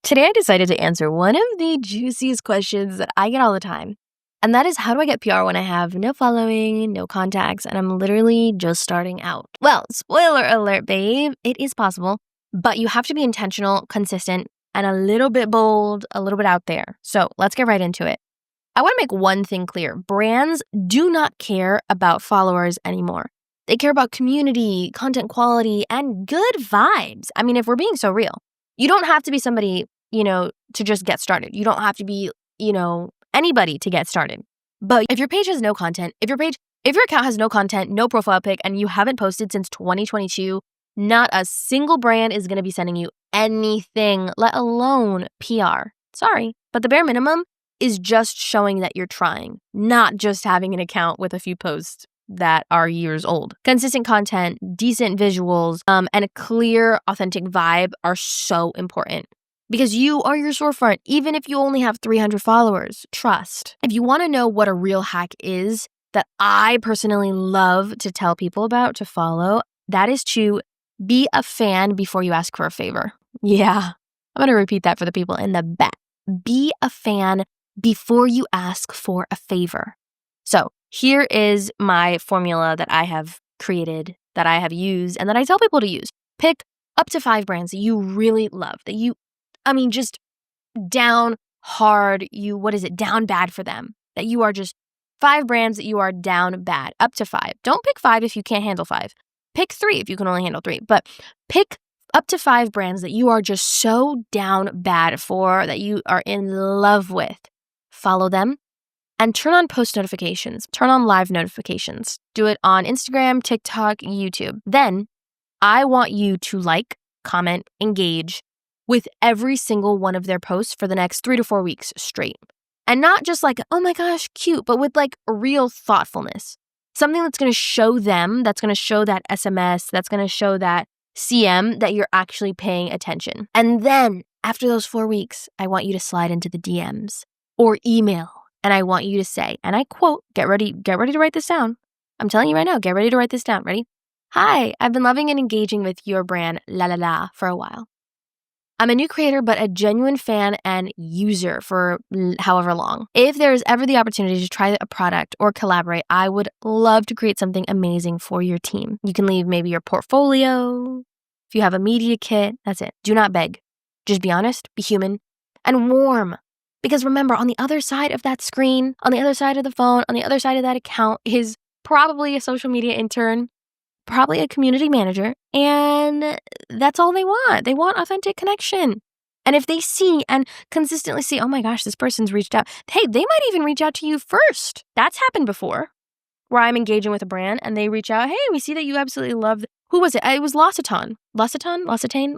Today, I decided to answer one of the juiciest questions that I get all the time. And that is, how do I get PR when I have no following, no contacts, and I'm literally just starting out? Well, spoiler alert, babe, it is possible, but you have to be intentional, consistent, and a little bit bold, a little bit out there. So let's get right into it. I want to make one thing clear. Brands do not care about followers anymore. They care about community, content quality, and good vibes. I mean, if we're being so real, you don't have to be somebody, to just get started. You don't have to be, anybody to get started. But if your page has no content, if your account has no content, no profile pic, and you haven't posted since 2022, not a single brand is going to be sending you anything, let alone PR. Sorry, but the bare minimum is just showing that you're trying, not just having an account with a few posts that are years old. Consistent content, decent visuals, and a clear, authentic vibe are so important because you are your storefront, even if you only have 300 followers. Trust. If you want to know what a real hack is that I personally love to tell people about to follow, that is to be a fan before you ask for a favor. Yeah, I'm going to repeat that for the people in the back. Be a fan before you ask for a favor. So here is my formula that I have created, that I have used, and that I tell people to use. Pick up to 5 brands that you really love, just down hard, down bad for them. That you are just 5 brands that you are down bad, up to 5. Don't pick 5 if you can't handle 5. Pick 3 if you can only handle 3. But pick up to 5 brands that you are just so down bad for, that you are in love with. Follow them. And turn on post notifications. Turn on live notifications. Do it on Instagram, TikTok, YouTube. Then I want you to like, comment, engage with every single one of their posts for the next 3 to 4 weeks straight. And not just like, oh my gosh, cute, but with like real thoughtfulness. Something that's going to show them, that's going to show that SMS, that's going to show that CM that you're actually paying attention. And then after those 4 weeks, I want you to slide into the DMs or email. And I want you to say, and I quote, get ready to write this down. I'm telling you right now, get ready to write this down. Ready? Hi, I've been loving and engaging with your brand, for a while. I'm a new creator, but a genuine fan and user for however long. If there is ever the opportunity to try a product or collaborate, I would love to create something amazing for your team. You can leave maybe your portfolio. If you have a media kit, that's it. Do not beg. Just be honest, be human, and warm. Because remember, on the other side of that screen, on the other side of the phone, on the other side of that account is probably a social media intern, probably a community manager, and that's all they want. They want authentic connection. And if they see and consistently see, oh my gosh, this person's reached out, hey, they might even reach out to you first. That's happened before, where I'm engaging with a brand and they reach out, hey, we see that you absolutely love, who was it? It was L'Occitane. L'Occitane?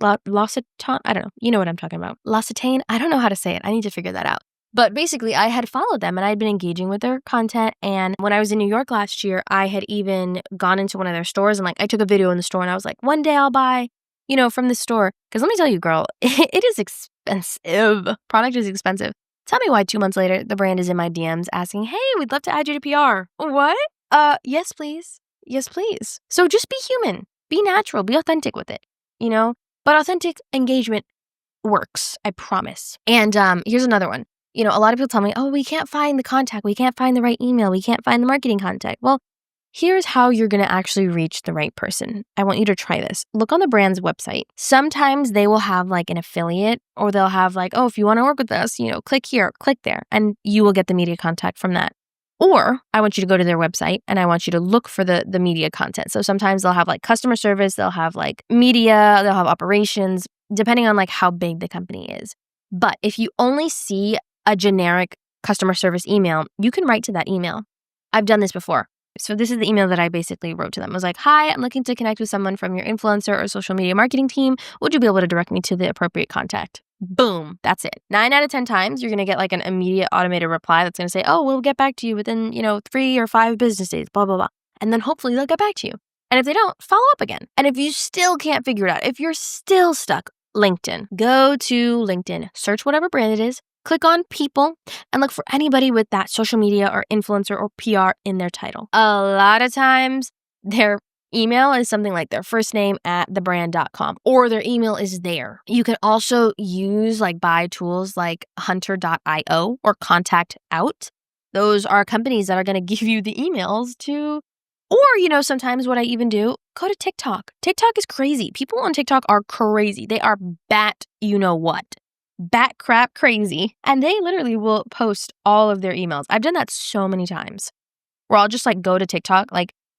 I don't know. You know what I'm talking about. L'Occitane? I don't know how to say it. I need to figure that out. But basically, I had followed them and I'd been engaging with their content. And when I was in New York last year, I had even gone into one of their stores and I took a video in the store and I was like, one day I'll buy, from the store. Because let me tell you, girl, it is expensive. Product is expensive. Tell me why 2 months later, the brand is in my DMs asking, hey, we'd love to add you to PR. What? Yes, please. Yes, please. So just be human. Be natural, be authentic with it, but authentic engagement works, I promise. And here's another one. A lot of people tell me, oh, we can't find the contact. We can't find the right email. We can't find the marketing contact. Well, here's how you're going to actually reach the right person. I want you to try this. Look on the brand's website. Sometimes they will have like an affiliate, or they'll have like, oh, if you want to work with us, click here, click there, and you will get the media contact from that. Or I want you to go to their website and I want you to look for the media content. So sometimes they'll have like customer service, they'll have like media, they'll have operations, depending on like how big the company is. But if you only see a generic customer service email, you can write to that email. I've done this before. So this is the email that I basically wrote to them. I was like, hi, I'm looking to connect with someone from your influencer or social media marketing team. Would you be able to direct me to the appropriate contact? Boom. That's it. 9 out of 10 times, you're going to get like an immediate automated reply that's going to say, oh, we'll get back to you within, 3 or 5 business days, blah, blah, blah. And then hopefully they'll get back to you. And if they don't, follow up again. And if you still can't figure it out, if you're still stuck, LinkedIn. Go to LinkedIn, search whatever brand it is, click on people, and look for anybody with that social media or influencer or PR in their title. A lot of times they're email is something like their first name at thebrand.com, or their email is there. You can also use buy tools like hunter.io or contact out. Those are companies that are going to give you the emails to, or, sometimes what I even do, go to TikTok. TikTok is crazy. People on TikTok are crazy. They are bat crap crazy. And they literally will post all of their emails. I've done that so many times where I'll just go to TikTok.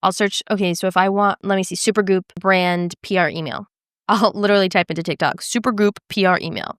I'll search, okay, so if I want, let me see, Supergroup brand PR email. I'll literally type into TikTok, Supergroup PR email.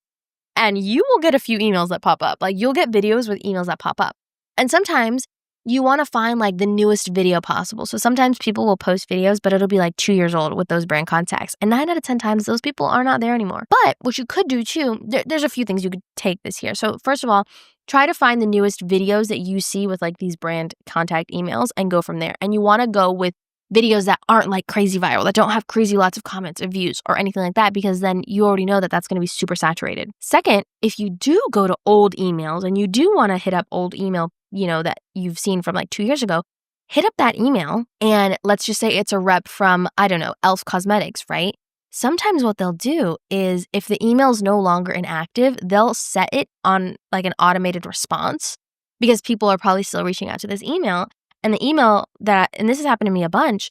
And you will get a few emails that pop up. You'll get videos with emails that pop up. And sometimes you want to find the newest video possible. So sometimes people will post videos, but it'll be 2 years old with those brand contacts. And 9 out of 10 times, those people are not there anymore. But what you could do too, there's a few things you could take this here. So first of all, try to find the newest videos that you see with these brand contact emails and go from there. And you want to go with videos that aren't crazy viral, that don't have crazy lots of comments or views or anything like that, because then you already know that that's going to be super saturated. Second, if you do go to old emails and you do want to hit up old email, that you've seen from 2 years ago, hit up that email and let's just say it's a rep from, I don't know, Elf Cosmetics, right? Sometimes what they'll do is if the email's no longer inactive, they'll set it on an automated response because people are probably still reaching out to this email. And the email and this has happened to me a bunch,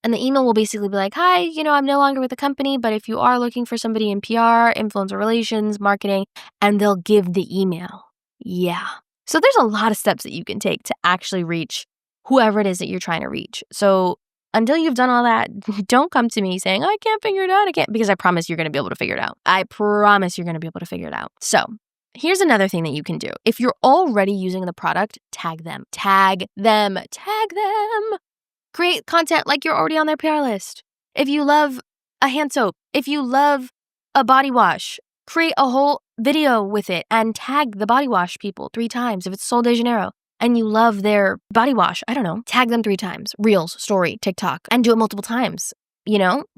and the email will basically be hi, I'm no longer with the company, but if you are looking for somebody in PR, influencer relations, marketing, and they'll give the email. Yeah. So there's a lot of steps that you can take to actually reach whoever it is that you're trying to reach. So until you've done all that, don't come to me saying, I can't figure it out. Because I promise you're going to be able to figure it out. I promise you're going to be able to figure it out. So here's another thing that you can do. If you're already using the product, tag them. Create content you're already on their PR list. If you love a hand soap, if you love a body wash, create a whole video with it and tag the body wash people 3 times. If it's Sol de Janeiro and you love their body wash, I don't know, tag them 3 times. Reels, story, TikTok, and do it multiple times.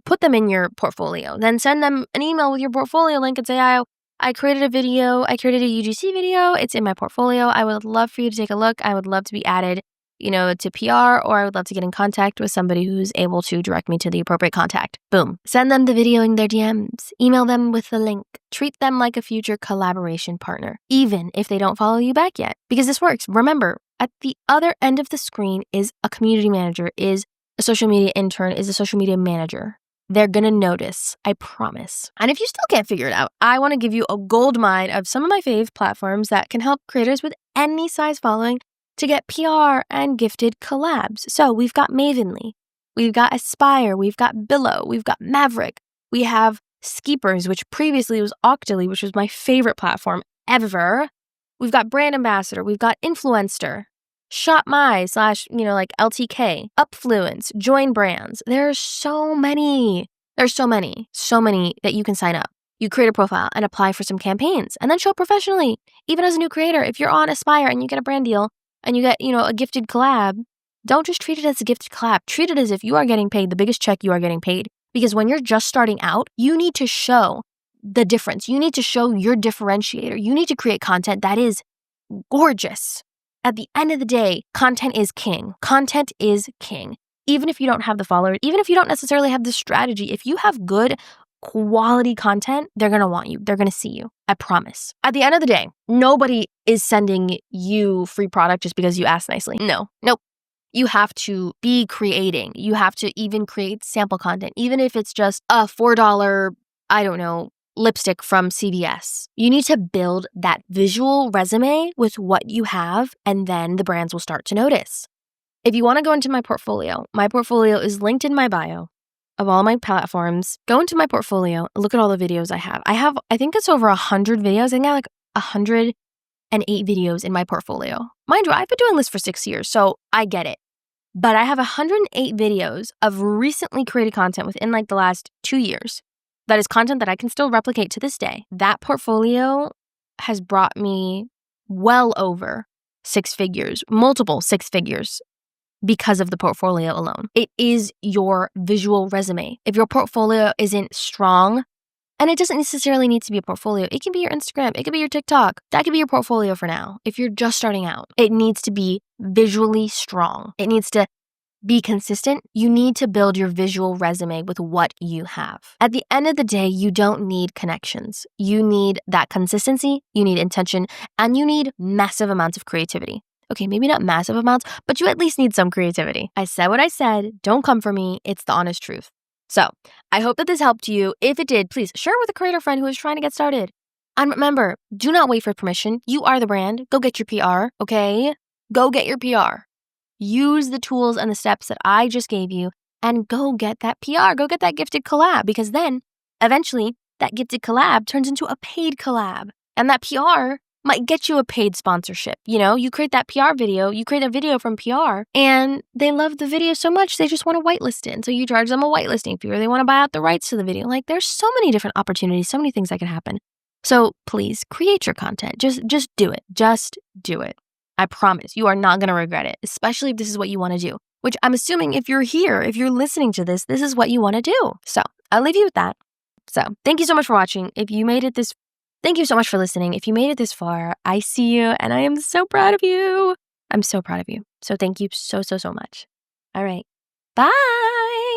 Put them in your portfolio. Then send them an email with your portfolio link and say, I created a video. I created a UGC video. It's in my portfolio. I would love for you to take a look. I would love to be added, to PR, or I would love to get in contact with somebody who's able to direct me to the appropriate contact. Boom. Send them the video in their DMs. Email them with the link. Treat them like a future collaboration partner, even if they don't follow you back yet. Because this works. Remember, at the other end of the screen is a community manager, is a social media intern, is a social media manager. They're going to notice, I promise. And if you still can't figure it out, I want to give you a gold mine of some of my fave platforms that can help creators with any size following to get PR and gifted collabs. So we've got Mavenly, we've got Aspire, we've got Billow, we've got Maverick, we have Skeepers, which previously was Octoly, which was my favorite platform ever. We've got Brand Ambassador, we've got Influencer, Shop My / LTK, Upfluence, Join Brands. There's so many. There's so many that you can sign up. You create a profile and apply for some campaigns and then show up professionally. Even as a new creator, if you're on Aspire and you get a brand deal and you get, a gifted collab, don't just treat it as a gifted collab. Treat it as if you are getting paid the biggest check you are getting paid. Because when you're just starting out, you need to show the difference. You need to show your differentiator. You need to create content that is gorgeous. At the end of the day, content is king. Content is king. Even if you don't have the followers, even if you don't necessarily have the strategy, if you have good quality content, they're going to want you. They're going to see you. I promise. At the end of the day, nobody is sending you free product just because you ask nicely. Nope. You have to be creating. You have to even create sample content, even if it's just a $4, lipstick from CVS. You need to build that visual resume with what you have, and then the brands will start to notice. If you want to go into my portfolio is linked in my bio of all my platforms. Go into my portfolio, look at all the videos I have. I think it's over 100 videos. I think I have 108 videos in my portfolio. Mind you, I've been doing this for 6 years, so I get it. But I have 108 videos of recently created content within the last 2 years. That is content that I can still replicate to this day. That portfolio has brought me well over 6 figures, multiple 6 figures, because of the portfolio alone. It is your visual resume. If your portfolio isn't strong, and it doesn't necessarily need to be a portfolio, it can be your Instagram, it could be your TikTok. That could be your portfolio for now. If you're just starting out, it needs to be visually strong. It needs to be consistent. You need to build your visual resume with what you have. At the end of the day, you don't need connections. You need that consistency, you need intention, and you need massive amounts of creativity. Okay, maybe not massive amounts, but you at least need some creativity. I said what I said. Don't come for me. It's the honest truth. So I hope that this helped you. If it did, please share it with a creator friend who is trying to get started. And remember, do not wait for permission. You are the brand. Go get your PR, okay? Go get your PR. Use the tools and the steps that I just gave you and go get that PR. Go get that gifted collab, because then eventually that gifted collab turns into a paid collab. And that PR might get you a paid sponsorship. You know, you create that PR video, you create a video from PR, and they love the video so much they just want to whitelist it. And so you charge them a whitelisting fee, or they want to buy out the rights to the video. Like, there's so many different opportunities, so many things that can happen. So please create your content. Just do it. Just do it. I promise you are not going to regret it, especially if this is what you want to do, which I'm assuming if you're here, if you're listening to this, this is what you want to do. So I'll leave you with that. So thank you so much for watching. Thank you so much for listening. If you made it this far, I see you and I am so proud of you. I'm so proud of you. So thank you so much. All right. Bye.